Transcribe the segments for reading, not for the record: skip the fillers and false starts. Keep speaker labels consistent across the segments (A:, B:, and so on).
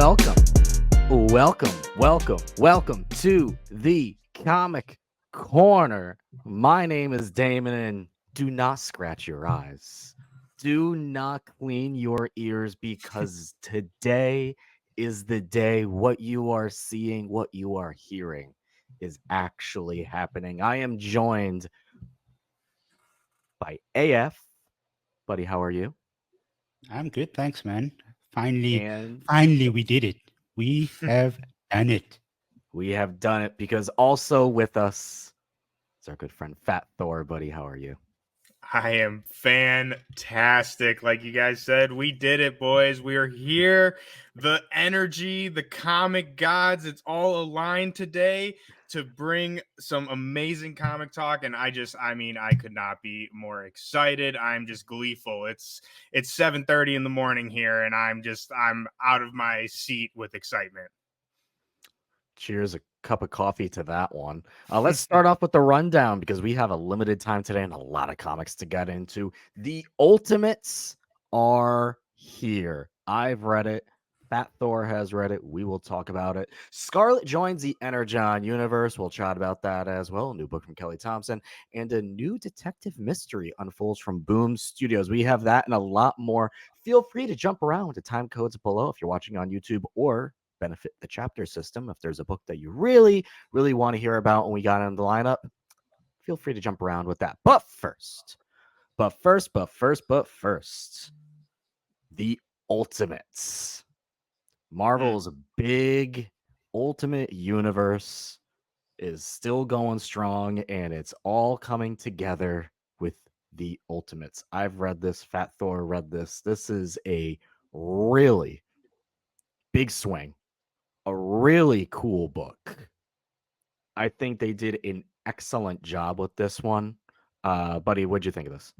A: welcome, welcome to the Comic Corner. My name is Damon, and do not scratch your eyes. Do not clean your ears because today is the day what you are seeing, what you are hearing is actually happening. I am joined by AF. Buddy, how are you?
B: I'm good, thanks, man. Finally,
A: And
B: finally, we did it. We have done it.
A: we have done it because also with us is our good friend Fat Thor. Buddy, how are you?
C: I am fantastic. Like you guys said, we did it, boys. We are here. The energy, the comic gods, it's all aligned today to bring some amazing comic talk. And I could not be more excited. I'm just gleeful. It's 7:30 in the morning here, and I'm out of my seat with excitement.
A: Cheers, a cup of coffee to that one. Let's start off with the rundown because we have a limited time today and a lot of comics to get into. The Ultimates are here. I've read it. Fat Thor has read it. We will talk about it. Scarlett joins the Energon universe. We'll chat about that as well. A new book from Kelly Thompson and a new detective mystery unfolds from Boom Studios. We have that and a lot more. Feel free to jump around to time codes below if you're watching on YouTube or benefit the chapter system. If there's a book that you really want to hear about and we got in the lineup, feel free to jump around with that. But first, the Ultimates. Marvel's big Ultimate universe is still going strong, and it's all coming together with the Ultimates. I've read this. Fat Thor read this. This is a really big swing, a really cool book. I think they did an excellent job with this one. Buddy, what'd you think of this?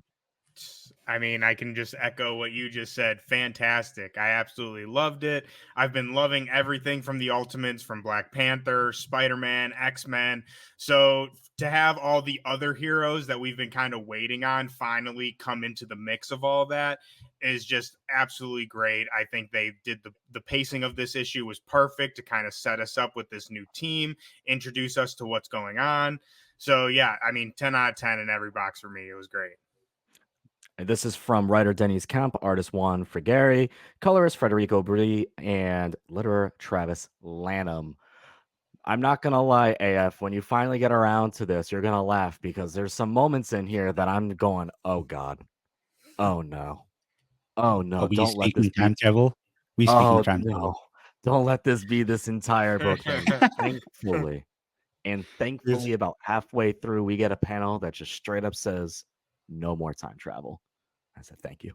C: I mean, I can just echo what you just said. Fantastic. I absolutely loved it. I've been loving everything from the Ultimates, from Black Panther, Spider-Man, X-Men. So to have all the other heroes that we've been kind of waiting on finally come into the mix of all that is just absolutely great. I think they did the pacing of this issue was perfect to kind of set us up with this new team, introduce us to what's going on. So yeah, I mean, 10 out of 10 in every box for me. It was great.
A: And this is from writer Denny's Kemp, artist Juan Frigeri, colorist Federico Bri, and letterer Travis Lanham. I'm not going to lie, AF, when you finally get around to this, you're going to laugh because there's some moments in here that I'm going, oh God, oh no, oh
B: Are
A: no,
B: we
A: don't let this
B: speaking
A: be.
B: time travel? We speaking
A: Oh
B: time
A: no,
B: travel.
A: don't let this be this entire book. Thankfully,
B: This,
A: about halfway through, we get a panel that just straight up says, no more time travel. I said, thank you.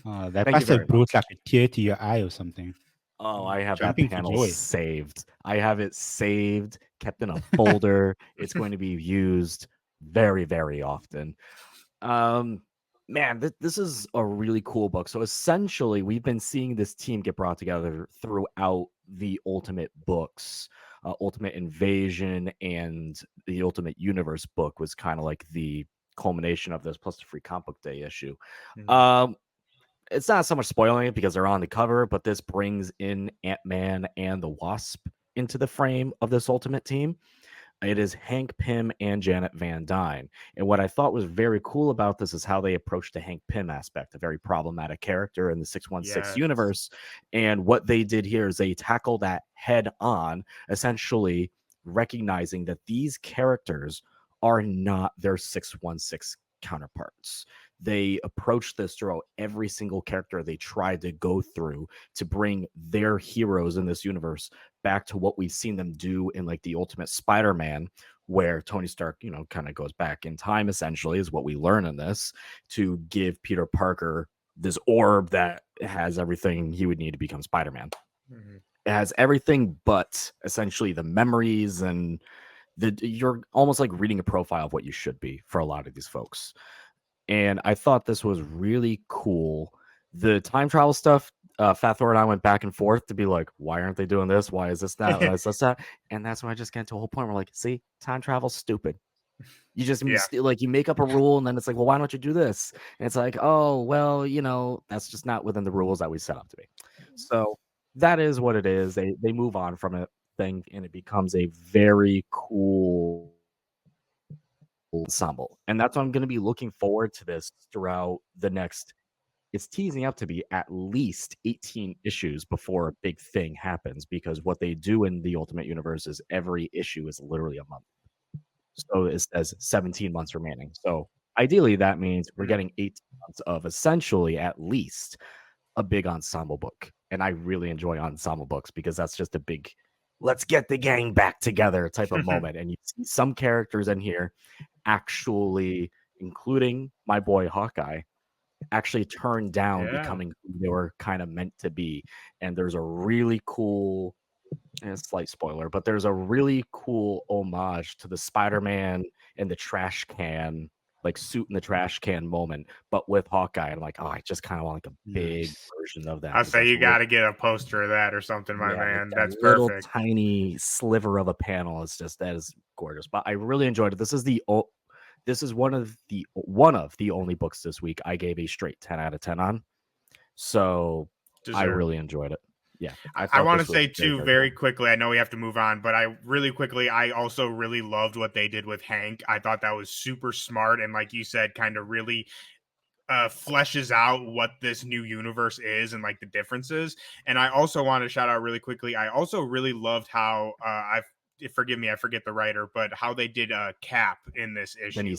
B: that
A: Thank you
B: must have
A: very much.
B: brought like a tear to your eye or something.
A: Oh, I have that
B: Jumping for
A: panel
B: joy.
A: saved. I have it saved, kept in a folder. It's going to be used very often. Man, this is a really cool book. So essentially, we've been seeing this team get brought together throughout the Ultimate books. Ultimate Invasion and the Ultimate Universe book was kind of like the culmination of this, plus the free comic book day issue. It's not so much spoiling it because they're on the cover, but this brings in Ant-Man and the Wasp into the frame of this Ultimate team. It is Hank Pym and Janet Van Dyne. And what I thought was very cool about this is how they approached the Hank Pym aspect, a very problematic character in the 616
C: Yes.
A: universe. And what they did here is they tackle that head on, essentially recognizing that these characters are not their 616 counterparts. They approach this throughout every single character they tried to go through to bring their heroes in this universe back to what we've seen them do in like the Ultimate Spider-Man, where Tony Stark, kind of goes back in time, essentially, is what we learn in this, to give Peter Parker this orb that has everything he would need to become Spider-Man.
C: Mm-hmm.
A: It has everything but essentially the memories, and you're almost like reading a profile of what you should be for a lot of these folks. And I thought this was really cool. The time travel stuff, Fat Thor and I went back and forth to be like, why aren't they doing this? Why is this that? Why is this that? And that's when I just get to a whole point where like, see, time travel's stupid. You just
C: Yeah.
A: like you make up a rule and then it's like, well, why don't you do this? And it's like, oh, well, that's just not within the rules that we set up to be. So that is what it is. They move on from it thing, and it becomes a very cool ensemble. And that's why I'm going to be looking forward to this throughout the next. It's teasing up to be at least 18 issues before a big thing happens, because what they do in the Ultimate Universe is every issue is literally a month. So it says 17 months remaining. So ideally, that means we're getting 18 months of essentially at least a big ensemble book. And I really enjoy ensemble books because that's just a big, let's get the gang back together type of moment. And you see some characters in here actually, including my boy Hawkeye, actually turned down becoming who they were kind of meant to be. And there's a really cool, and a slight spoiler, but there's a really cool homage to the Spider-Man in the trash can, like suit in the trash can moment, but with Hawkeye. I'm like, oh, I just kind of want like a big version of that.
C: I'll say you
A: really,
C: got to get a poster of that or something, my man.
A: like
C: That's
A: little
C: perfect.
A: tiny sliver of a panel. It's just, that is gorgeous. But I really enjoyed it. This is one of the only books this week I gave a straight 10 out of 10 on. So I really enjoyed it. Yeah.
C: I want to say too, very quickly, I know we have to move on, but I also really loved what they did with Hank. I thought that was super smart. And like you said, kind of really fleshes out what this new universe is and like the differences. And I also want to shout out really quickly, I also really loved how forgive me, I forget the writer, but how they did Cap in this issue.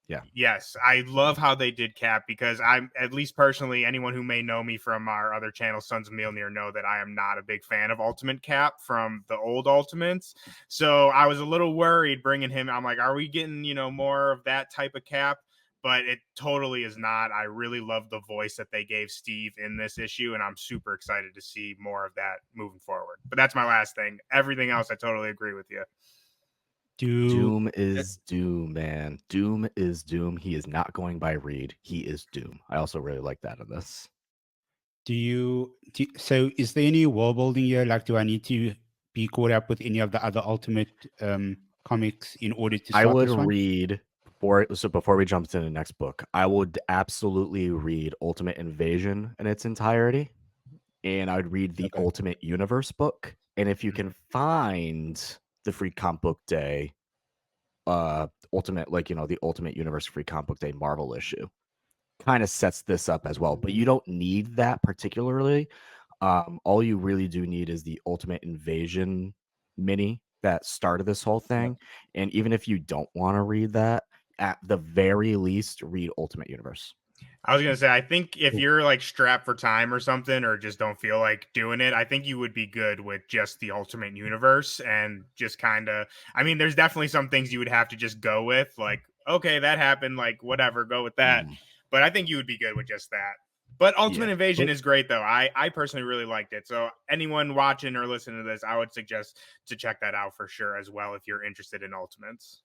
A: Yeah.
C: Yes, I love how they did Cap, because I'm, at least personally, anyone who may know me from our other channel, Sons of Mjolnir, know that I am not a big fan of Ultimate Cap from the old Ultimates. So I was a little worried bringing him. I'm like, are we getting, more of that type of Cap? But it totally is not. I really love the voice that they gave Steve in this issue, and I'm super excited to see more of that moving forward. But that's my last thing. Everything else, I totally agree with you.
A: Doom is Doom, man. Doom is Doom. He is not going by Reed. He is Doom. I also really like that in this.
B: So is there any world building here? Like, do I need to be caught up with any of the other Ultimate comics in order to start this one?
A: Read before we jump to the next book, I would absolutely read Ultimate Invasion in its entirety, and I'd read the Ultimate Universe book. And if you can find the free comic book day, Ultimate, the Ultimate Universe free comic book day Marvel issue, kind of sets this up as well. But you don't need that particularly. All you really do need is the Ultimate Invasion mini that started this whole thing. And even if you don't want to read that, at the very least, read Ultimate Universe.
C: I was going to say, I think if you're like strapped for time or something, or just don't feel like doing it, I think you would be good with just the Ultimate Universe, and just kind of, I mean, there's definitely some things you would have to just go with, like, okay, that happened, like, whatever, go with that. But I think you would be good with just that. But Ultimate Invasion is great, though. I personally really liked it. So anyone watching or listening to this, I would suggest to check that out for sure as well, if you're interested in Ultimates.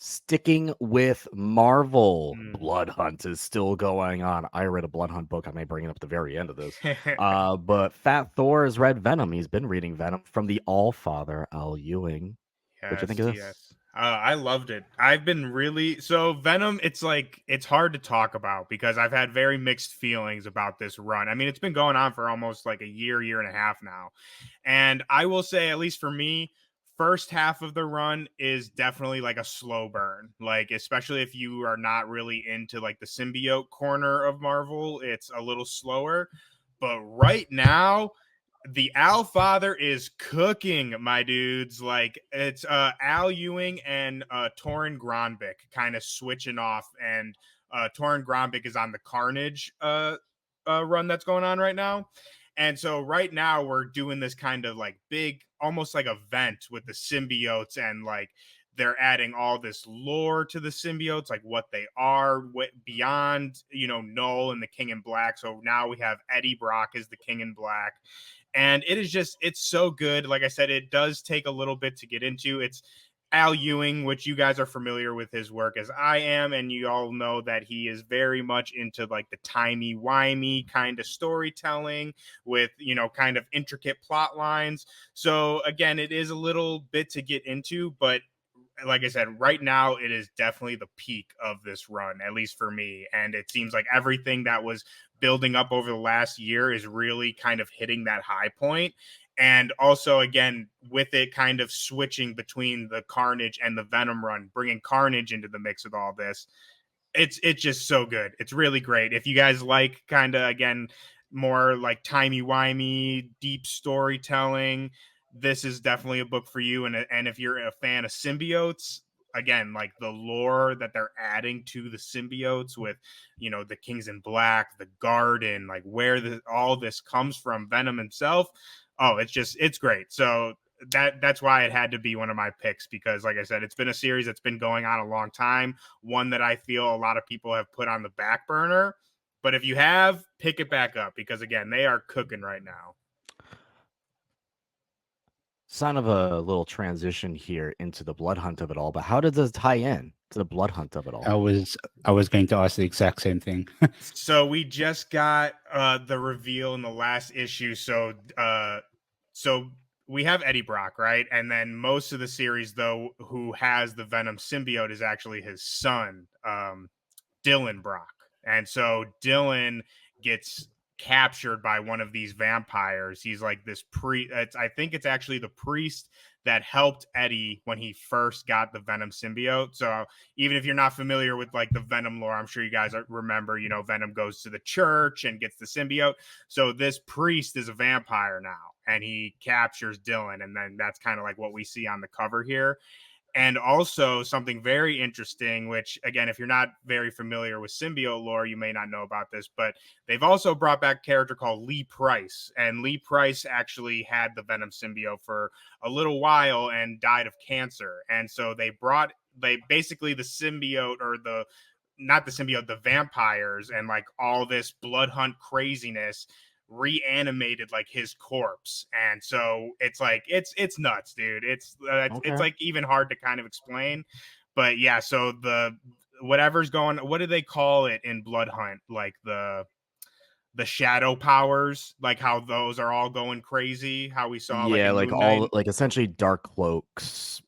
A: Sticking with Marvel, Blood Hunt is still going on. I read a Blood Hunt book. I may bring it up at the very end of this. But Fat Thor has read Venom. He's been reading Venom from the All-Father, Al Ewing. What'd you think of this?
C: I loved it. I've been so Venom, it's like, it's hard to talk about because I've had very mixed feelings about this run. I mean, it's been going on for almost like a year and a half now. And I will say, at least for me, first half of the run is definitely like a slow burn. Like, especially if you are not really into like the symbiote corner of Marvel, it's a little slower. But right now, the Al Father is cooking, my dudes. Like, it's Al Ewing and Torrin Grombeck kind of switching off, and Torrin Grombeck is on the Carnage run that's going on right now. And so right now we're doing this kind of like big, almost like event with the symbiotes, and like they're adding all this lore to the symbiotes, like what they are beyond, Null and the King in Black. So now we have Eddie Brock as the King in Black. And it is just, it's so good. Like I said, it does take a little bit to get into. It's Al Ewing, which you guys are familiar with his work as I am, and you all know that he is very much into like the timey-wimey kind of storytelling with, kind of intricate plot lines. So again, it is a little bit to get into, but like I said, right now it is definitely the peak of this run, at least for me. And it seems like everything that was building up over the last year is really kind of hitting that high point. And also, again, with it kind of switching between the Carnage and the Venom run, bringing Carnage into the mix with all this, it's just so good. It's really great. If you guys like kind of, again, more like timey-wimey, deep storytelling, this is definitely a book for you. And if you're a fan of symbiotes, again, like the lore that they're adding to the symbiotes with, you know, the Kings in Black, the Garden, like where all this comes from, Venom himself. Oh, it's great. So that's why it had to be one of my picks, because like I said, it's been a series that's been going on a long time, one that I feel a lot of people have put on the back burner. But if you have, pick it back up, because again, they are cooking right now.
A: Sign of a little transition here into the blood hunt of it all, but how did this tie in to the blood hunt of it all?
B: I was going to ask the exact same thing.
C: So we just got the reveal in the last issue. So we have Eddie Brock, right? And then most of the series, though, who has the Venom symbiote is actually his son, Dylan Brock. And so Dylan gets captured by one of these vampires. He's like this I think it's actually the priest that helped Eddie when he first got the Venom symbiote. So even if you're not familiar with like the Venom lore, I'm sure you guys remember, you know, Venom goes to the church and gets the symbiote. So this priest is a vampire now, and he captures Dylan. And then that's kind of like what we see on the cover here. And also something very interesting, which again, if you're not very familiar with symbiote lore, you may not know about this, but they've also brought back a character called Lee Price. And Lee Price actually had the Venom symbiote for a little while and died of cancer. And so they basically the symbiote, or not the symbiote, the vampires and like all this blood hunt craziness reanimated like his corpse. And so it's like it's nuts, dude. It's like even hard to kind of explain. But yeah, so the whatever's going, what do they call it in Blood Hunt, like the shadow powers, like how those are all going crazy, how we saw like in
A: like
C: Moon
A: all
C: Knight.
A: like essentially dark cloaks,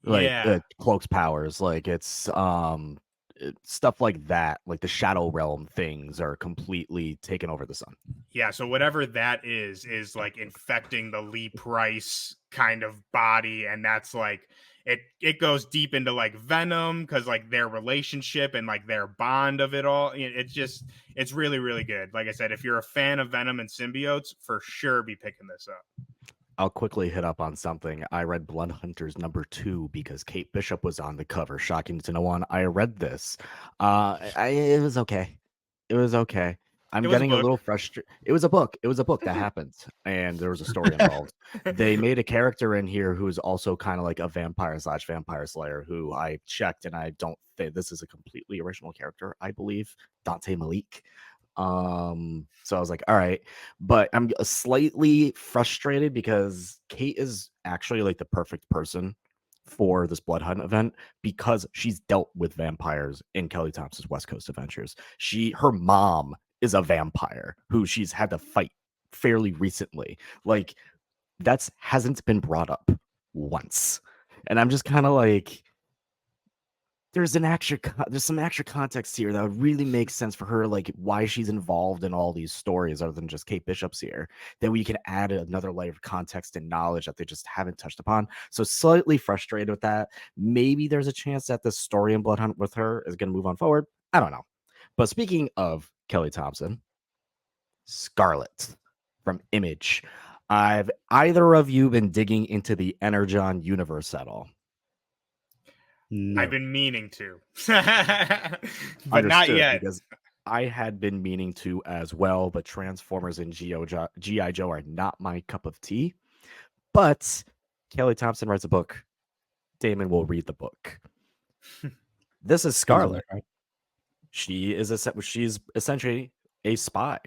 A: like cloaks powers, like it's stuff like that, like the shadow realm things are completely taken over the sun.
C: Yeah, so whatever that is like infecting the Lee Price kind of body, and that's like it goes deep into like Venom, because like their relationship and like their bond of it all. It's really, really good. Like I said, if you're a fan of Venom and symbiotes, for sure be picking this up.
A: I'll quickly hit up on something. I read Blood Hunters #2 because Kate Bishop was on the cover. Shocking to no one. I read this. It was okay. It was okay. I'm getting a little frustrated. It was a book. It was a book that happened, and there was a story involved. They made a character in here who is also kind of like a vampire/vampire slayer, who I checked, and I don't think this is a completely original character. I believe Dante Malik. So I was like, all right, but I'm slightly frustrated because Kate is actually like the perfect person for this blood hunt event, because she's dealt with vampires in Kelly Thompson's West Coast Adventures. Her mom is a vampire who she's had to fight fairly recently. Like, that's hasn't been brought up once. And I'm just kind of like, there's some extra context here that would really make sense for her, like why she's involved in all these stories other than just Kate Bishop's here, that we can add another layer of context and knowledge that they just haven't touched upon. So slightly frustrated with that. Maybe there's a chance that this story in Blood Hunt with her is going to move on forward. I don't know. But speaking of Kelly Thompson, Scarlett from Image. Have either of you been digging into the Energon universe at all?
B: No.
C: I've been meaning to, but not yet.
A: Because I had been meaning to as well, but Transformers and G.I. Joe are not my cup of tea. But Kelly Thompson writes a book. Damon will read the book. This is Scarlett. She's essentially a spy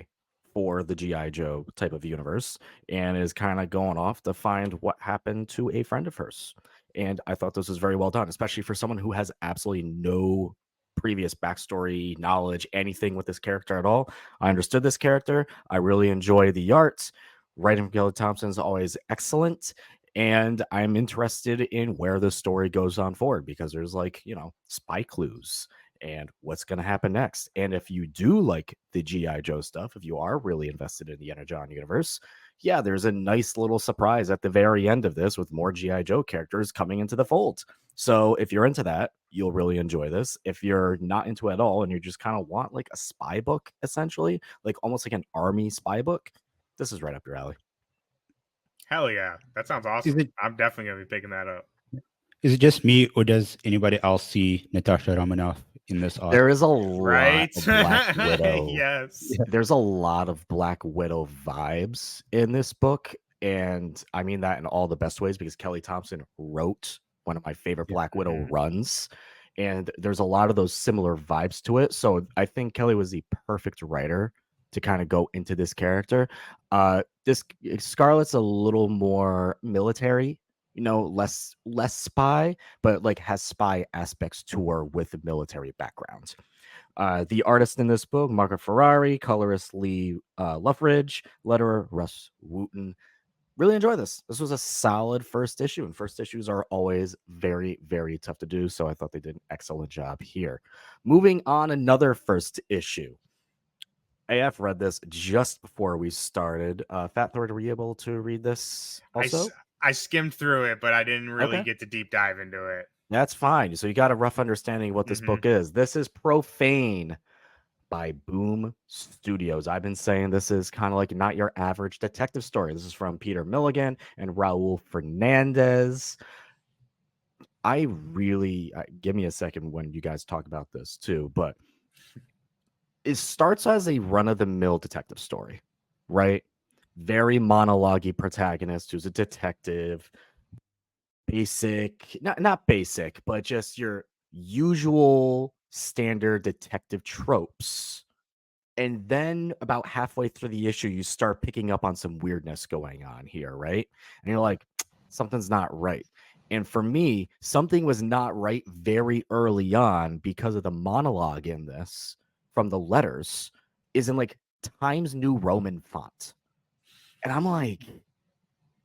A: for the G.I. Joe type of universe, and is kind of going off to find what happened to a friend of hers. And I thought this was very well done, especially for someone who has absolutely no previous backstory, knowledge, anything with this character at all. I understood this character. I really enjoy the art. Writing from Kelly Thompson is always excellent. And I'm interested in where the story goes on forward because there's like, spy clues and what's going to happen next. And if you do like the G.I. Joe stuff, if you are really invested in the Energon universe, yeah, there's a nice little surprise at the very end of this with more G.I. Joe characters coming into the fold. So if you're into that, you'll really enjoy this. If you're not into it at all and you just kind of want like a spy book, essentially, like almost like an army spy book, this is right up your alley.
C: Hell yeah, that sounds awesome. I'm definitely gonna be picking that up.
B: Is it just me, or does anybody else see Natasha Romanoff in this art?
A: There is a lot of Black Widow.
C: Yes.
A: There's a lot of Black Widow vibes in this book. And I mean that in all the best ways because Kelly Thompson wrote one of my favorite Black Widow runs. And there's a lot of those similar vibes to it. So I think Kelly was the perfect writer to kind of go into this character. This Scarlett's a little more military, less spy, but like has spy aspects to her with a military background. The artist in this book, Marco Ferrari, colorist Lee Luffridge, letterer Russ Wooten. Really enjoy this. This was a solid first issue, and first issues are always very, very tough to do. So I thought they did an excellent job here. Moving on, another first issue. AF read this just before we started. Fat Thor, were you able to read this also?
C: I skimmed through it, but I didn't really get to deep dive into it.
A: That's fine. So you got a rough understanding of what this book is. This is Profane by Boom Studios. I've been saying this is kind of like not your average detective story. This is from Peter Milligan and Raul Fernandez. Give me a second when you guys talk about this too, but it starts as a run-of-the-mill detective story, right? Very monologue-y protagonist who's a detective. Basic, not basic, but just your usual standard detective tropes. And then about halfway through the issue, you start picking up on some weirdness going on here, right? And you're like, something's not right. And for me, something was not right very early on because of the monologue in this from the letters is in like Times New Roman font. And I'm like,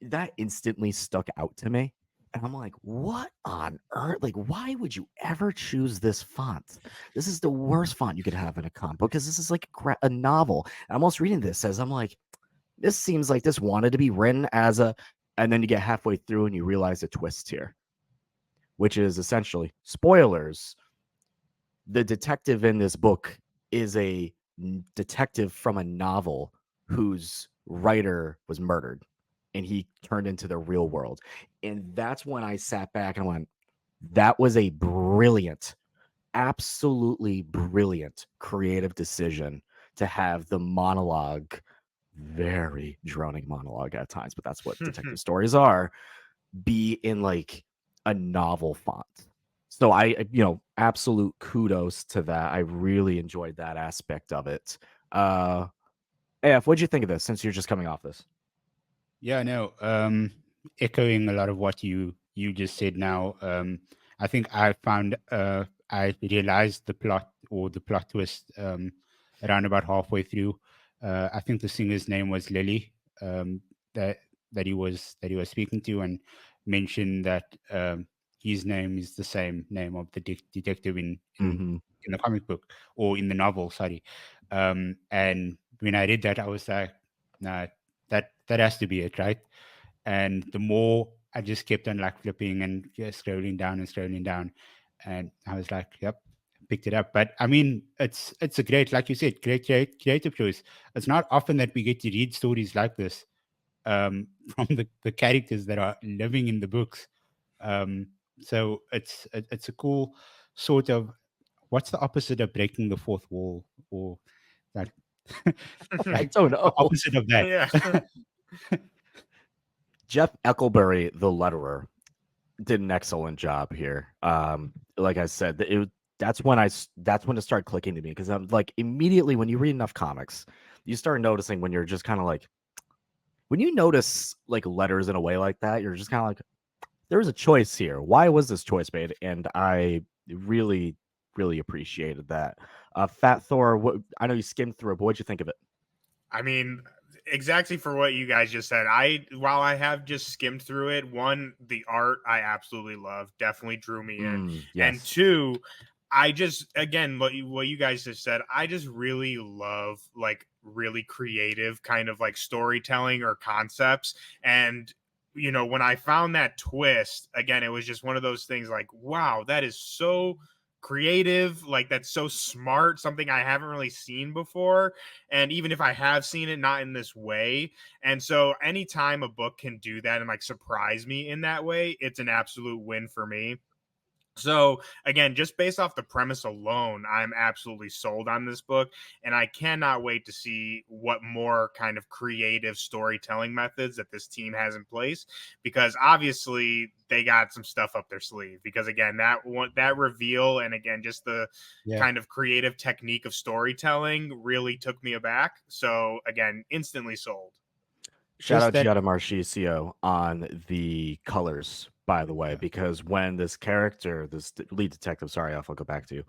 A: that instantly stuck out to me. And I'm like, what on earth? Like, why would you ever choose this font? This is the worst font you could have in a comic book because this is like a novel. And I'm almost reading this as I'm like, this seems like this wanted to be written as a, and then you get halfway through and you realize a twist here, which is essentially spoilers. The detective in this book is a detective from a novel whose writer was murdered and he turned into the real world. And that's when I sat back and went, that was a brilliant, absolutely brilliant creative decision to have the monologue, very droning monologue at times, but that's what detective stories are, be in like a novel font. So absolute kudos to that. I really enjoyed that aspect of it. AF, what'd you think of this since you're just coming off this?
B: Yeah, no, echoing a lot of what you just said now. I think I realized the plot or the plot twist around about halfway through. I think the singer's name was Lily, that he was speaking to, and mentioned that his name is the same name of the detective in the comic book or in the novel. Sorry, and when I read that, I was like, nah, that has to be it, right? And the more I just kept on like flipping and just scrolling down, and I was like, yep, picked it up. But I mean, it's a great, like you said, great creative choice. It's not often that we get to read stories like this from the characters that are living in the books. So it's a cool sort of, what's the opposite of breaking the fourth wall, or that
A: I don't know.
B: the opposite of that.
C: Yeah.
A: Jeff Eckelberry, the letterer, did an excellent job here. Like I said, that's when it started clicking to me because I'm like, immediately when you read enough comics, you start noticing when you're just kind of like, when you notice like letters in a way like that, you're just kind of like, there was a choice here. Why was this choice made? And I really, really appreciated that. Fat Thor, I know you skimmed through it, but what'd you think of it?
C: I mean, exactly for what you guys just said. While I have just skimmed through it, one, the art I absolutely love, definitely drew me in, and
A: Yes.
C: two, I just, again, what you guys just said, I just really love like really creative kind of like storytelling or concepts. And when I found that twist, again, it was just one of those things like, wow, that is so creative, like that's so smart, something I haven't really seen before. And even if I have seen it, not in this way. And so anytime a book can do that and like surprise me in that way, it's an absolute win for me. So again, just based off the premise alone, I'm absolutely sold on this book, and I cannot wait to see what more kind of creative storytelling methods that this team has in place, because obviously they got some stuff up their sleeve. Because again, that reveal, and again, just the
B: Yeah.
C: kind of creative technique of storytelling really took me aback. So again, instantly sold.
A: Shout
B: Just
A: out to
B: that.
A: Yada Marchisio on the colors, by the way,
B: Yeah.
A: because when this character, lead detective, sorry, I'll go back to you.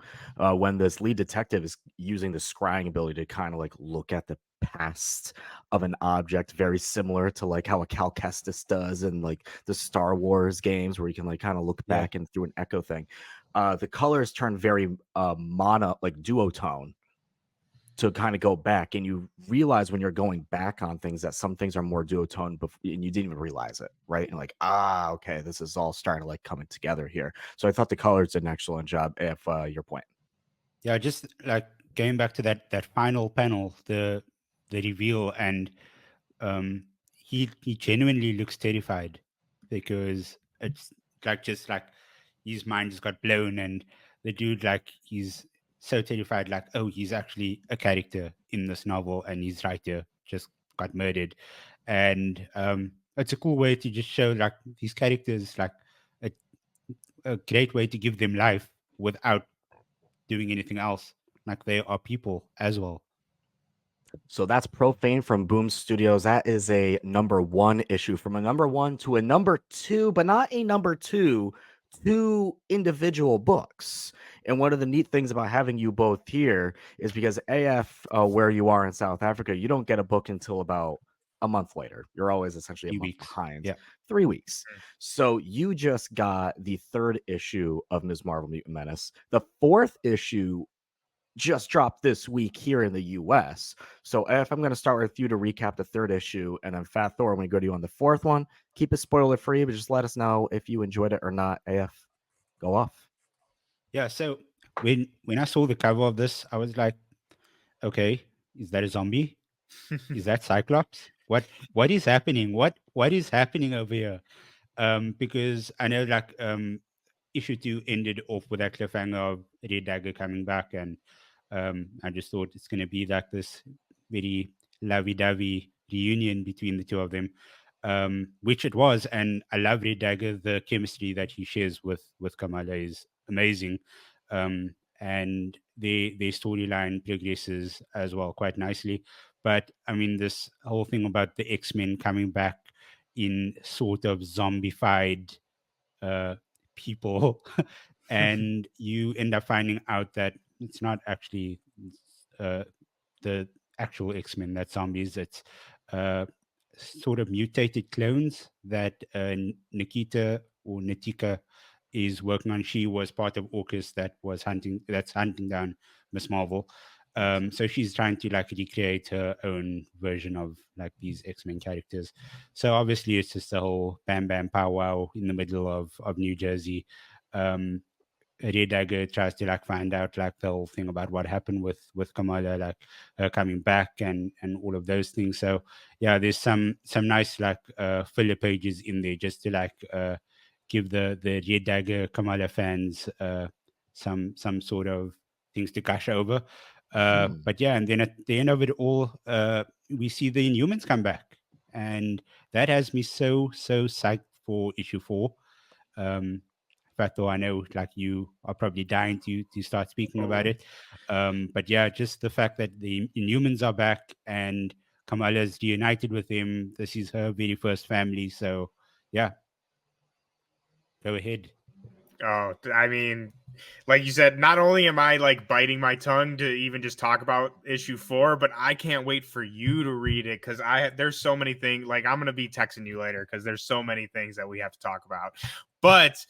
A: When this lead detective is using the scrying ability to kind of like look at the past of an object, very similar to like how a Cal Kestis does in like the Star Wars games, where you can like kind of look
B: Yeah.
A: back and through an echo thing. The colors turn very mono, like duotone, to kind of go back, and you realize when you're going back on things that some things are more duotone and you didn't even realize it, right? And like, okay, this is all starting to like coming together here. So I thought the colors did an excellent job. If your point.
B: Yeah, just like going back to that final panel, the reveal, and he genuinely looks terrified, because it's like just like his mind just got blown, and the dude, like, he's so terrified, like, oh, he's actually a character in this novel, and his writer just got murdered. And it's a cool way to just show like these characters, like a, a great way to give them life without doing anything else. Like, they are people as well.
A: So that's Profane from Boom Studios. That is a number one issue, from a number one to a number two, but not a number two individual books. And one of the neat things about having you both here is because AF, where you are in South Africa, you don't get a book until about a month later. You're always essentially a
B: Few
A: month
B: weeks.
A: behind,
B: Yeah.
A: 3 weeks. So you just got the third issue of Ms. Marvel Mutant Menace. The fourth issue just dropped this week here in the US. So if I'm going to start with you to recap the third issue, and then Fat Thor, I'm going to go to you on the fourth one. Keep it spoiler free, but just let us know if you enjoyed it or not. AF, go off.
B: Yeah. So when I saw the cover of this, I was like, okay, is that a zombie? Is that Cyclops? What is happening? What is happening over here? Because I know, like, issue 2 ended off with that cliffhanger of Red Dagger coming back, and I just thought it's going to be like this very lovey-dovey reunion between the two of them, which it was. And I love Red Dagger. The chemistry that he shares with Kamala is amazing, and their storyline progresses as well quite nicely. But I mean, this whole thing about the X-Men coming back in sort of zombified uh, people, and you end up finding out that it's not actually uh, the actual X-Men that zombies. It's uh, sort of mutated clones that Nikita, or Nitika, is working on. She was part of AUKUS that's hunting down Miss Marvel. So she's trying to like recreate her own version of like these X-Men characters. So obviously it's just a whole bam bam powwow in the middle of New Jersey. Um, Red Dagger tries to like find out like the whole thing about what happened with Kamala, like her coming back and all of those things. So yeah, there's some nice like filler pages in there just to like give the Red Dagger Kamala fans some sort of things to gush over. But yeah, and then at the end of it all, we see the Inhumans come back, and that has me so psyched for issue 4. Um, Fato, I know like you are probably dying to start speaking about
C: Oh.
B: it. But yeah, just the fact that the Inhumans are back and Kamala's reunited with him. This is her very first family. So yeah, go ahead.
C: Oh, I mean, like you said, not only am I like biting my tongue to even just talk about issue 4, but I can't wait for you to read it because there's so many things. Like I'm gonna be texting you later because there's so many things that we have to talk about. But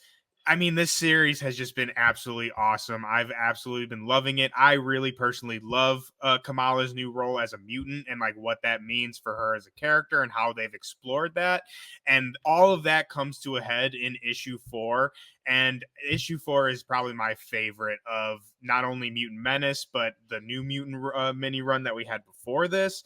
C: I mean, this series has just been absolutely awesome. I've absolutely been loving it. I really personally love Kamala's new role as a mutant and like what that means for her as a character and how they've explored that. And all of that comes to a head in issue 4. And issue 4 is probably my favorite of not only Mutant Menace, but the new Mutant mini run that we had before this.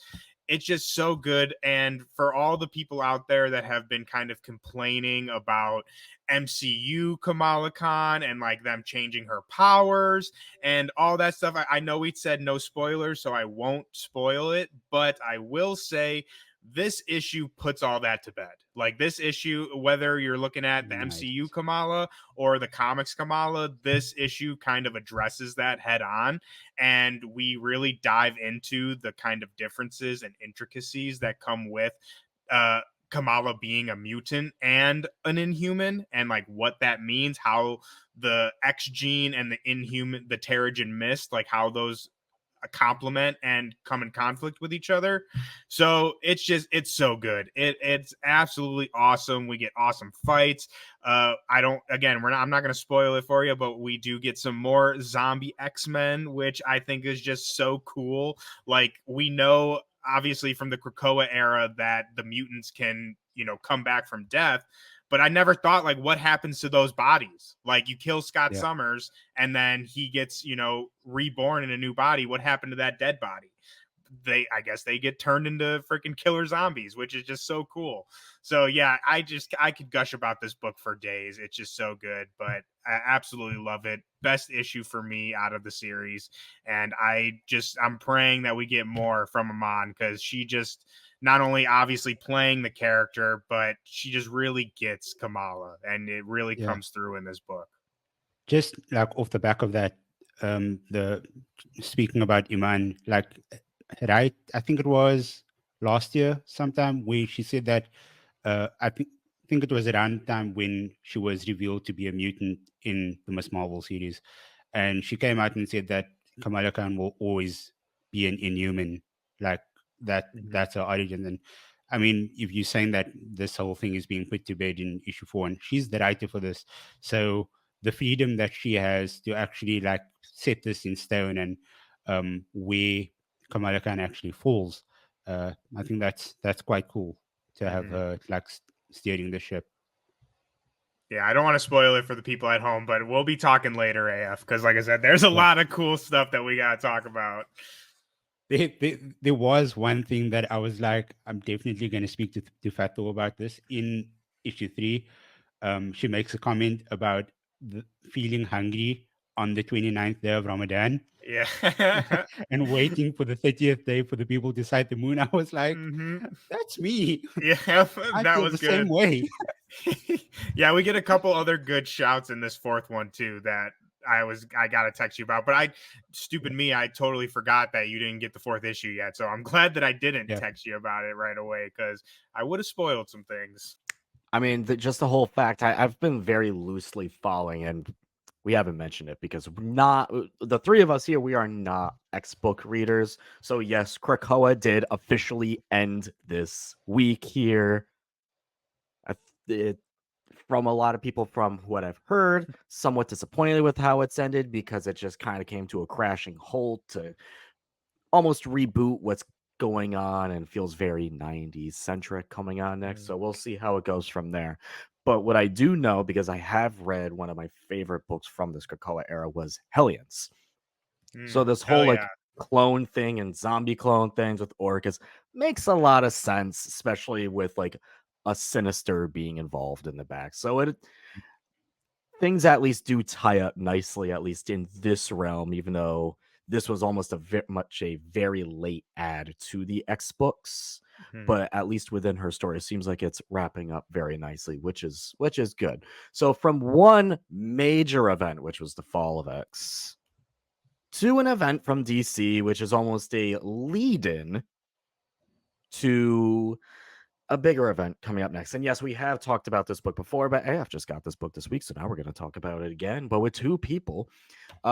C: It's just so good. And for all the people out there that have been kind of complaining about MCU Kamala Khan and like them changing her powers and all that stuff, I know we said no spoilers, so I won't spoil it, but I will say this issue puts all that to bed. Like this issue, whether you're looking at the
B: Nice.
C: MCU Kamala or the comics Kamala, this issue kind of addresses that head on. And we really dive into the kind of differences and intricacies that come with Kamala being a mutant and an inhuman, and like what that means, how the X gene and the inhuman, the Terrigen Mist, like how those complement and come in conflict with each other. So it's so good. It's absolutely awesome. We get awesome fights. I'm not going to spoil it for you, but we do get some more zombie X-Men, which I think is just so cool. Like we know obviously from the Krakoa era that the mutants can, come back from death. But I never thought, like, what happens to those bodies? Like, you kill Scott
B: Yeah.
C: Summers, and then he gets, reborn in a new body. What happened to that dead body? I guess they get turned into freaking killer zombies, which is just so cool. So yeah, I could gush about this book for days. It's just so good, but I absolutely love it. Best issue for me out of the series. And I'm praying that we get more from Amon because she just not only obviously playing the character, but she just really gets Kamala, and it really
B: Yeah.
C: comes through in this book.
B: Just like off the back of that, the speaking about Iman, like right, I think it was last year sometime where she said that I think it was around the time when she was revealed to be a mutant in the Miss Marvel series, and she came out and said that Kamala Khan will always be an Inhuman, like that.
C: Mhm.
B: That's her origin. And I mean, if you're saying that this whole thing is being put to bed in issue 4, and she's the writer for this, so the freedom that she has to actually like set this in stone and where Kamala Khan actually falls, I think that's quite cool to have
C: Mhm.
B: her like steering the ship.
C: Yeah, I don't want to spoil it for the people at home, but we'll be talking later, AF, because like I said, there's a
B: Yeah.
C: lot of cool stuff that we got to talk about.
B: There was one thing that I was like, I'm definitely going to speak to Fat Thor about this in issue 3. She makes a comment about feeling hungry on the 29th day of Ramadan
C: Yeah.
B: and waiting for the 30th day for the people to sight the moon. I was like,
C: hmm
B: that's me.
C: Yeah,
B: I
C: that
B: feel
C: was
B: the same
C: good.
B: way.
C: Yeah, we get a couple other good shouts in this fourth one too that I gotta text you about. But stupid me, I totally forgot that you didn't get the fourth issue yet. So I'm glad that I didn't
B: Yeah.
C: text you about it right away because I would have spoiled some things.
A: I mean, just the whole fact, I've been very loosely following, and we haven't mentioned it because we're not, the three of us here, we are not X-book readers. So yes, Krakoa did officially end this week here. It, from a lot of people, from what I've heard, somewhat disappointed with how it's ended because it just kind of came to a crashing halt to almost reboot what's going on and feels very 90s centric coming on next. So we'll see how it goes from there. But what I do know, because I have read one of my favorite books from this Krakoa era, was Hellions. So this
C: Hell
A: whole
C: yeah.
A: clone thing and zombie clone things with Orcus makes a lot of sense, especially with like a Sinister being involved in the back. So things at least do tie up nicely, at least in this realm, even though this was almost much a very late add to the X books. But at least within her story, it seems like it's wrapping up very nicely, which is good. So from one major event, which was the fall of X, to an event from DC, which is almost a lead-in to a bigger event coming up next. And yes, we have talked about this book before, but AF just got this book this week, so now we're going to talk about it again, but with two people.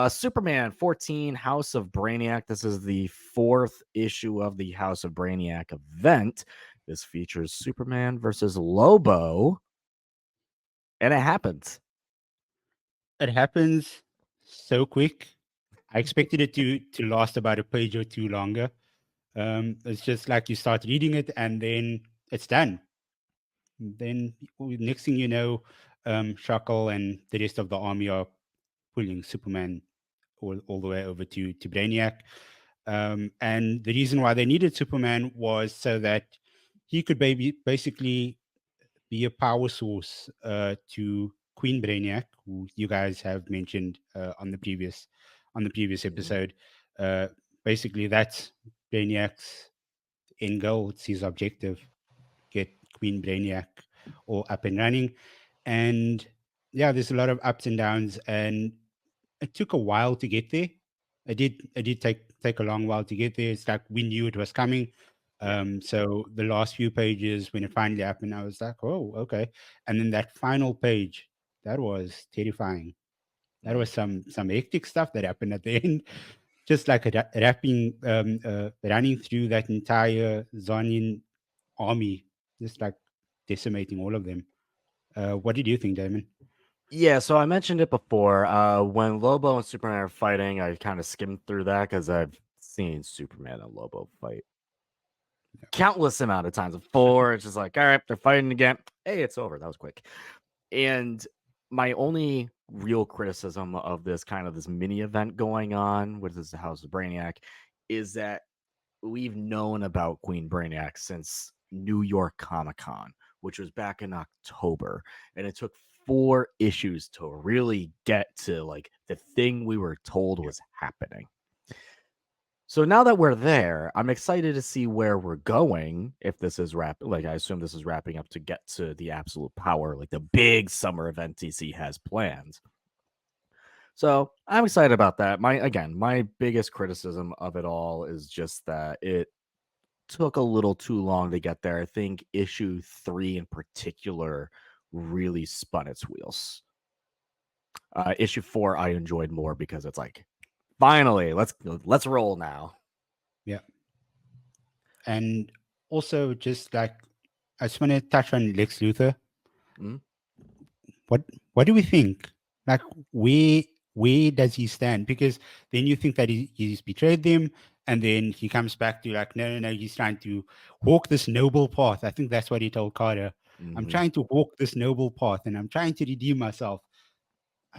A: Superman 14, House of Braniac. This is the 4th issue of the House of Braniac event. This features Superman versus Lobo, and it happens.
B: It happens so quick. I expected it to last about a page or two longer. It's just like you start reading it and then it's done. Then next thing you know, Shackle and the rest of the army are pulling Superman all the way over to Braniac. And the reason why they needed Superman was so that he could basically be a power source to Queen Braniac, who you guys have mentioned on the previous episode. Basically, that's Brainiac's end goal. It's his objective: get Queen Braniac all up and running. And yeah, there's a lot of ups and downs, and it took a while to get there. It did take a long while to get there. It's like we knew it was coming. So the last few pages when it finally happened, I was like, oh, okay. And then that final page, that was terrifying. That was some hectic stuff that happened at the end. Just like running through that entire Zonian army, just like decimating all of them. What did you think, Damon?
A: Yeah, so I mentioned it before. When Lobo and Superman are fighting, I kind of skimmed through that because I've seen Superman and Lobo fight countless amount of times before. It's just like, all right, they're fighting again. Hey, it's over. That was quick. And my only real criticism of this mini event going on with this House of Brainiac is that we've known about Queen Brainiac since New York Comic-Con, which was back in October, and it took 4 issues to really get to like the thing we were told was happening. So now that we're there, I'm excited to see where we're going. If this is I assume this is wrapping up to get to the absolute power, like the big summer event DC has planned. So I'm excited about that. My biggest criticism of it all is just that it took a little too long to get there. I think issue 3 in particular really spun its wheels. Issue 4 I enjoyed more because it's like, finally, let's roll now.
B: Yeah. And also, just like, I just want to touch on Lex Luthor.
A: Mm.
B: What do we think? Like, where does he stand? Because then you think that he's betrayed them, and then he comes back to like, no, he's trying to walk this noble path. I think that's what he told Carter. I'm trying to walk this noble path, and I'm trying to redeem myself.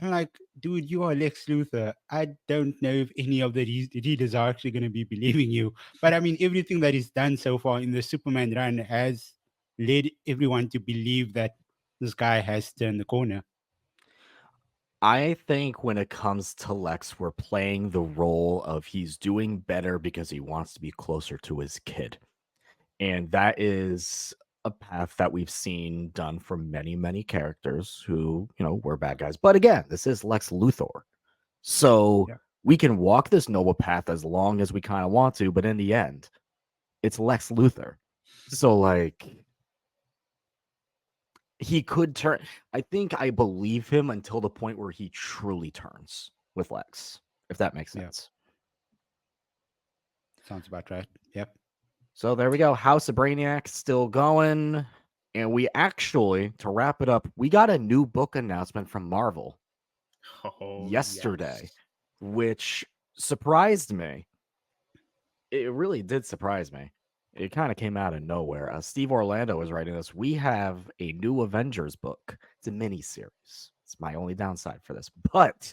B: I'm like, dude, you are Lex Luthor. I don't know if any of the readers are actually going to be believing you. But I mean, everything that is done so far in the Superman run has led everyone to believe that this guy has turned the corner.
A: I think when it comes to Lex, we're playing the role of he's doing better because he wants to be closer to his kid. And that is a path that we've seen done for many, many characters who, were bad guys. But again, this is Lex Luthor. So we can walk this noble path as long as we kind of want to, but in the end, it's Lex Luthor. So like he could turn. I believe him until the point where he truly turns with Lex, if that makes sense.
B: Sounds about right. Yep.
A: So there we go. House of Brainiac still going. And we actually, to wrap it up, we got a new book announcement from Marvel yesterday, which surprised me. It really did surprise me. It kind of came out of nowhere. Steve Orlando was writing this. We have a new Avengers book. It's a mini series. It's my only downside for this. But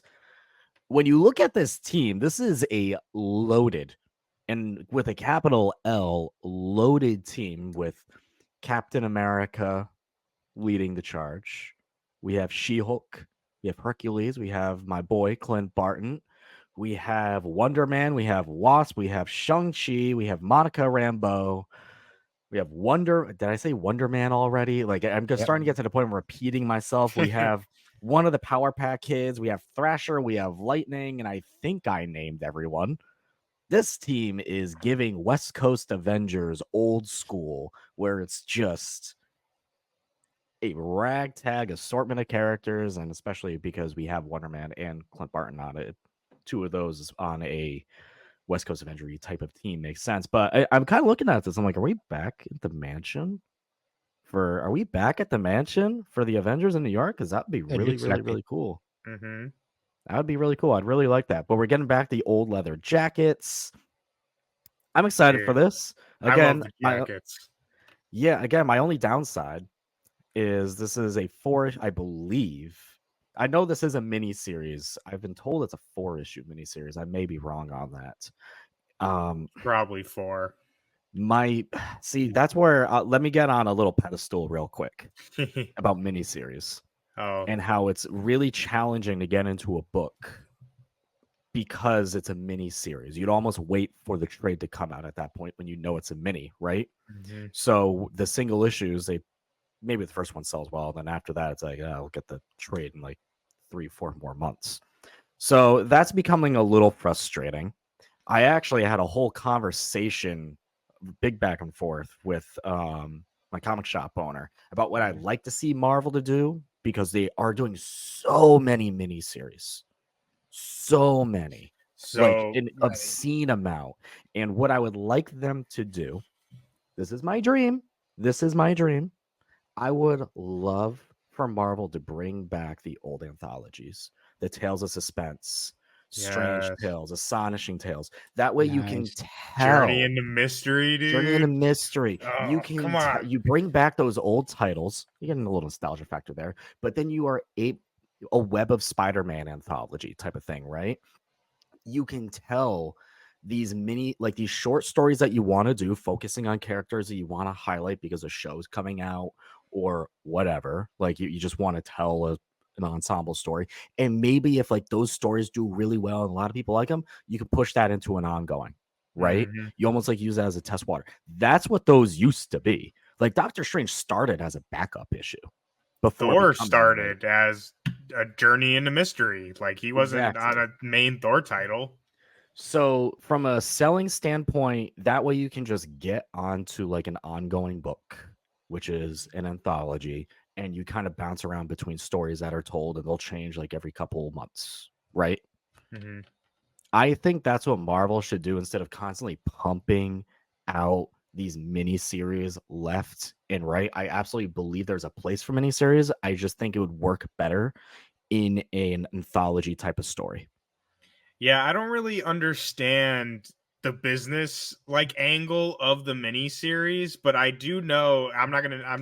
A: when you look at this team, this is a loaded, and with a capital L, loaded team with Captain America leading the charge. We have She-Hulk. We have Hercules. We have my boy, Clint Barton. We have Wonder Man. We have Wasp. We have Shang-Chi. We have Monica Rambeau. We have Did I say Wonder Man already? Like, I'm just starting to get to the point of repeating myself. We have one of the Power Pack kids. We have Thrasher. We have Lightning. And I think I named everyone. This team is giving West Coast Avengers old school, where it's just a ragtag assortment of characters, and especially because we have Wonder Man and Clint Barton on it, two of those on a West Coast Avenger type of team makes sense. But I'm kind of looking at this. I'm like, are we back at the mansion? Are we back at the mansion for the Avengers in New York? Because that'd be
B: It
A: really,
B: looks
A: really,
B: like it.
A: really cool.
C: Mm-hmm.
A: That would be really cool. I'd really like that. But we're getting back the old leather jackets. I'm excited for
C: Dude,
A: this.
C: I love
A: Again,
C: the jackets.
A: my only downside is this is a I believe. I know this is a mini series. I've been told it's a 4-issue mini series. I may be wrong on that.
C: Probably 4.
A: See, that's where let me get on a little pedestal real quick about miniseries
C: Oh,
A: and how it's really challenging to get into a book because it's a mini series. You'd almost wait for the trade to come out at that point when you know it's a mini, right?
C: mhm.
A: So the single issues, maybe the first one sells well, then after that it's like, I'll get the trade in like 3-4 more months. So that's becoming a little frustrating. I actually had a whole conversation, big back and forth with my comic shop owner about what I'd like to see Marvel to do, because they are doing so many miniseries, so many, like
C: So
A: an obscene amount. And what I would like them to do, this is my dream. This is my dream. I would love for Marvel to bring back the old anthologies, the Tales of Suspense, Strange
C: yes,
A: Tales, Astonishing Tales. That way you can
B: Nice.
C: Journey
A: tell.
C: into Mystery,
A: Journey into
C: dude.
A: Mystery. You
C: Oh, come
A: can
C: on.
A: you bring back those old titles. You get a little nostalgia factor there, but then you are a Web of Spider-Man anthology type of thing, right? You can tell these these short stories that you want to do, focusing on characters that you want to highlight because a show's coming out or whatever. Like you just want to tell an ensemble story. And maybe if like those stories do really well and a lot of people like them, you can push that into an ongoing, right?
C: Mhm.
A: You almost like use that as a test water. That's what those used to be. Like Doctor Strange started as a backup issue before
C: Thor
A: becoming like
C: started as a Journey into Mystery. Like he wasn't on
A: exactly.
C: a main Thor title.
A: So from a selling standpoint, that way you can just get onto like an ongoing book, which is an anthology, and you kind of bounce around between stories that are told and they'll change like every couple months, right?
C: Mhm.
A: I think that's what Marvel should do instead of constantly pumping out these mini series left and right. I absolutely believe there's a place for mini series. I just think it would work better in an anthology type of story.
C: Yeah, I don't really understand the business like angle of the miniseries, but I do know I'm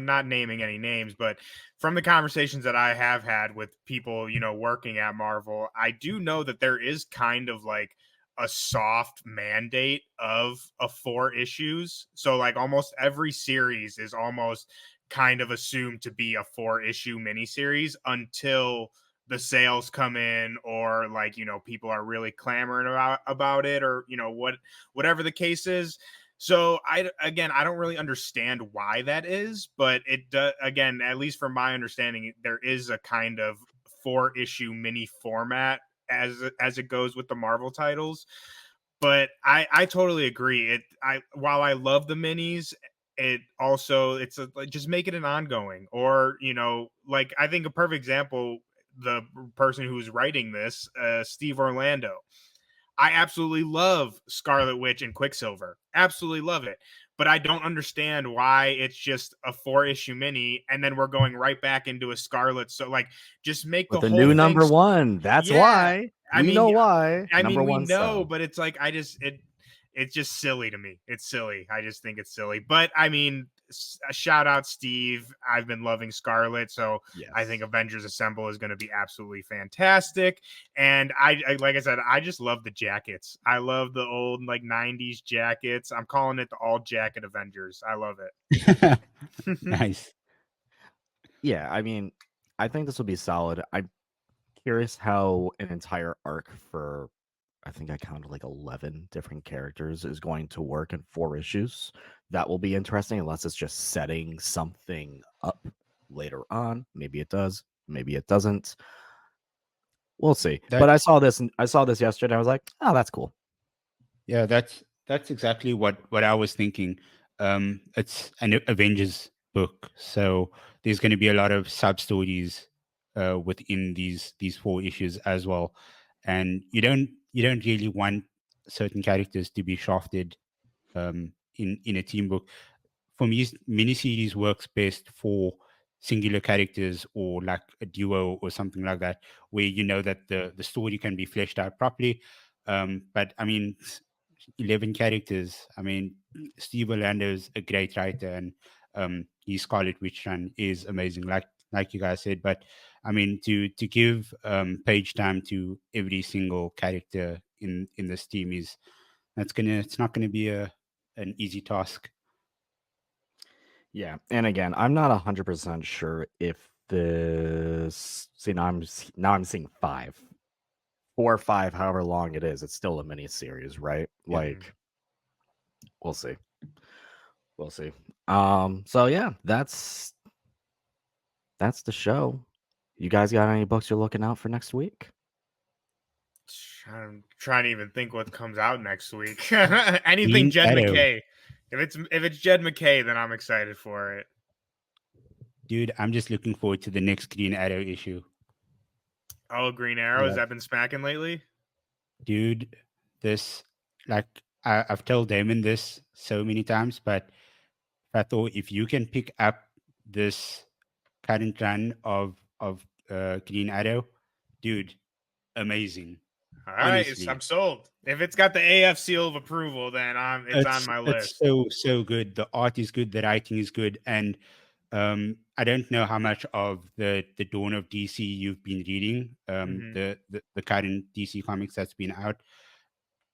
C: not naming any names, but from the conversations that I have had with people, working at Marvel, I do know that there is kind of like a soft mandate of a 4 issues. So like almost every series is almost kind of assumed to be a 4 issue miniseries until the sales come in, or like people are really clamoring about it, or whatever the case is. So I don't really understand why that is, but it does, again, at least from my understanding, there is a kind of 4 issue mini format as it goes with the Marvel titles. But I totally agree. While I love the minis, like, just make it an ongoing, or like I think a perfect example, the person who's writing this, Steve Orlando. I absolutely love Scarlet Witch and Quicksilver. Absolutely love it. But I don't understand why it's just a 4 issue mini and then we're going right back into a Scarlet. So like just make the
A: With the
C: whole
A: new
C: thing.
A: number one. That's
C: Yeah.
A: why.
C: I
A: We know
C: mean
A: why. Number
C: we
A: one
C: know,
A: sell.
C: but it's like it's just silly to me. It's silly. I just think it's silly. But I mean, a shout out Steve. I've been loving Scarlet, so I think
A: Yes.
C: Avengers Assemble is going to be absolutely fantastic. And like I said, I just love the jackets. I love the old like 90s jackets. I'm calling it the all jacket Avengers. I love it.
B: Nice.
A: Yeah, I mean, I think this will be solid. I'm curious how an entire arc for, I think I counted like 11 different characters is going to work in 4 issues. That will be interesting, unless it's just setting something up later on. Maybe it does, maybe it doesn't. We'll see. But
B: That
A: I saw this yesterday. I was like, oh, that's cool.
B: Yeah, that's exactly what I was thinking. It's an Avengers book, so there's going to be a lot of sub stories within these 4 issues as well, and you don't really want certain characters to be shafted in a team book. For me, miniseries works best for singular characters or like a duo or something like that, where you know that the story can be fleshed out properly. But I mean, 11 characters. I mean, Steve Orlando's a great writer, and his Scarlet Witch run is amazing, like you guys said. But I mean, to give page time to every single character in this team is it's not gonna be an easy task.
A: Yeah, and again, I'm not 100% sure if this. See, now I'm seeing 5, 4 or 5, however long it is. It's still a mini series, right?
B: Yeah.
C: Mhm.
A: Like, we'll see. We'll see. So yeah, that's the show. You guys got any books you're looking out for next week?
C: I'm trying to even think what comes out next week. Anything
B: Green
C: Jed
B: Arrow.
C: McKay. If it's Jed McKay, then I'm excited for it.
B: Dude, I'm just looking forward to the next Green Arrow issue.
C: Oh, Green Arrow, has
B: Yeah.
C: that been smacking lately?
B: Dude, this, like, I've told Damon this so many times, but I thought if you can pick up this current run of Green Arrow, dude, amazing.
C: All right, I'm
B: Honestly,
C: sold. If it's got the AF seal of approval, then it's on my
B: it's
C: list.
B: so good. The art is good, the writing is good, and I don't know how much of the Dawn of DC you've been reading,
C: Hmm.
B: the current DC comics that's been out.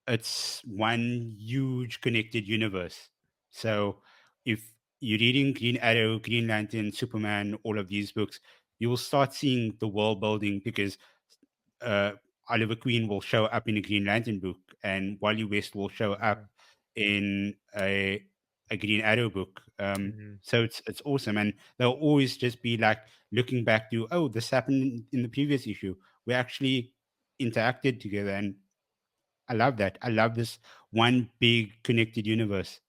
B: It's one huge connected universe. So if you're reading Green Arrow, Green Lantern, Superman, all of these books, you will start seeing the world building because uh, Oliver Queen will show up in a Green Lantern book, and Wally West will show up in a Green Arrow book.
C: Hmm.
B: So it's awesome, and they'll always just be like looking back to, oh, this happened in the previous issue. We actually interacted together, and I love that. I love this one big connected universe.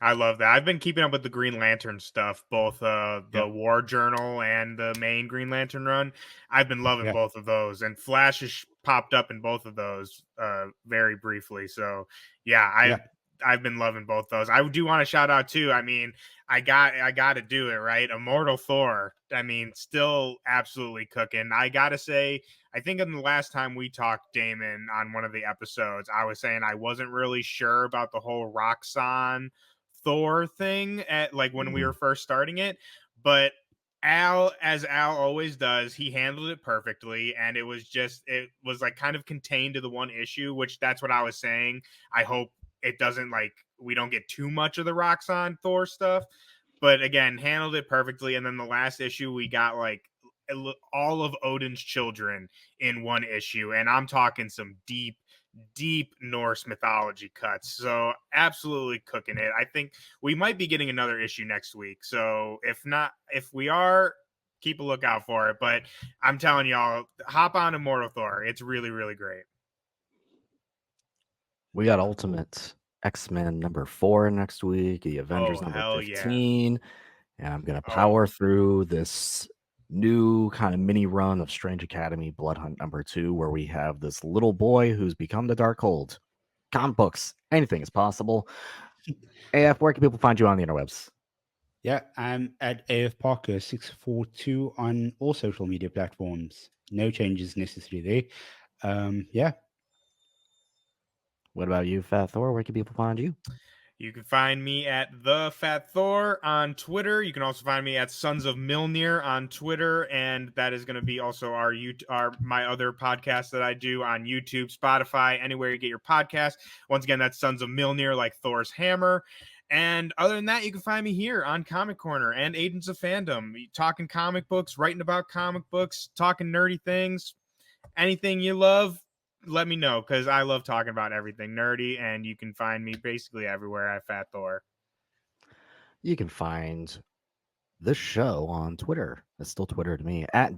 C: I love that. I've been keeping up with the Green Lantern stuff, both
B: Yeah,
C: the War Journal and the main Green Lantern run. I've been loving
B: yeah,
C: both of those, and Flash has popped up in both of those very briefly. So yeah,
B: yeah.
C: I've been loving both those. I do want to shout out too. I mean, I got to do it right. Immortal Thor. I mean, still absolutely cooking. I gotta say, I think in the last time we talked, Damon, on one of the episodes, I was saying I wasn't really sure about the whole Roxxon Thor thing at like when we
A: Mhm.
C: were first starting it, but Al always does, he handled it perfectly, and it was like kind of contained to the one issue, which that's what I was saying. I hope it doesn't like we don't get too much of the Roxxon Thor stuff, but again, handled it perfectly. And then the last issue, we got like all of Odin's children in one issue, and I'm talking some deep Norse mythology cuts. So absolutely cooking it. I think we might be getting another issue next week. So if not, if we are, keep a lookout for it. But I'm telling y'all, hop on Immortal Thor. It's really, really great.
A: We got Ultimate X-Men number 4 next week, the Avengers
C: Oh,
A: number
C: hell yeah.
A: 15, and I'm gonna
C: Oh,
A: power through this new kind of mini run of Strange Academy Blood Hunt number 2, where we have this little boy who's become the Darkhold. Comic books, anything is possible. AF, where can people find you on the interwebs?
B: Yeah, I'm at AF Parker 642 on all social media platforms. No changes necessary there. Yeah,
A: What about you, Fat Thor? Where can people find you?
C: you can find me at the Fat Thor on Twitter. You can also find me at Sons of Milnir on Twitter, and that is going to be also our my other podcast that I do on YouTube, Spotify, anywhere you get your podcast. Once again, that's Sons of Milnir, like Thor's hammer. And other than that, you can find me here on Comic Corner and Agents of Fandom, talking comic books, writing about comic books, talking nerdy things, anything you love, let me know because I love talking about everything nerdy, and you can find me basically everywhere at Fat Thor.
A: You can find the show on Twitter. It's still Twitter to me at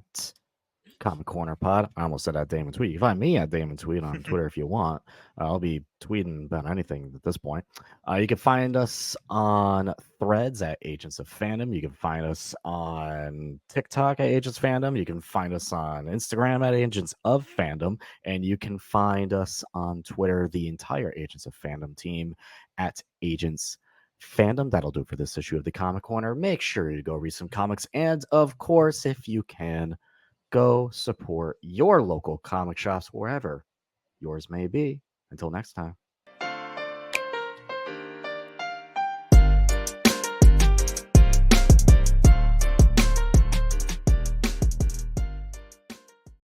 A: Comic Corner Pod. I almost said at Damon Tweet. You can find me at Damon Tweet on Twitter if you want. I'll be tweeting about anything at this point. You can find us on Threads at Agents of Fandom. You can find us on TikTok at Agents Fandom. You can find us on Instagram at Agents of Fandom. And you can find us on Twitter, the entire Agents of Fandom team at Agents Fandom. That'll do it for this issue of the Comic Corner. Make sure you go read some comics. And of course, if you can, go support your local comic shops wherever yours may be. Until next time.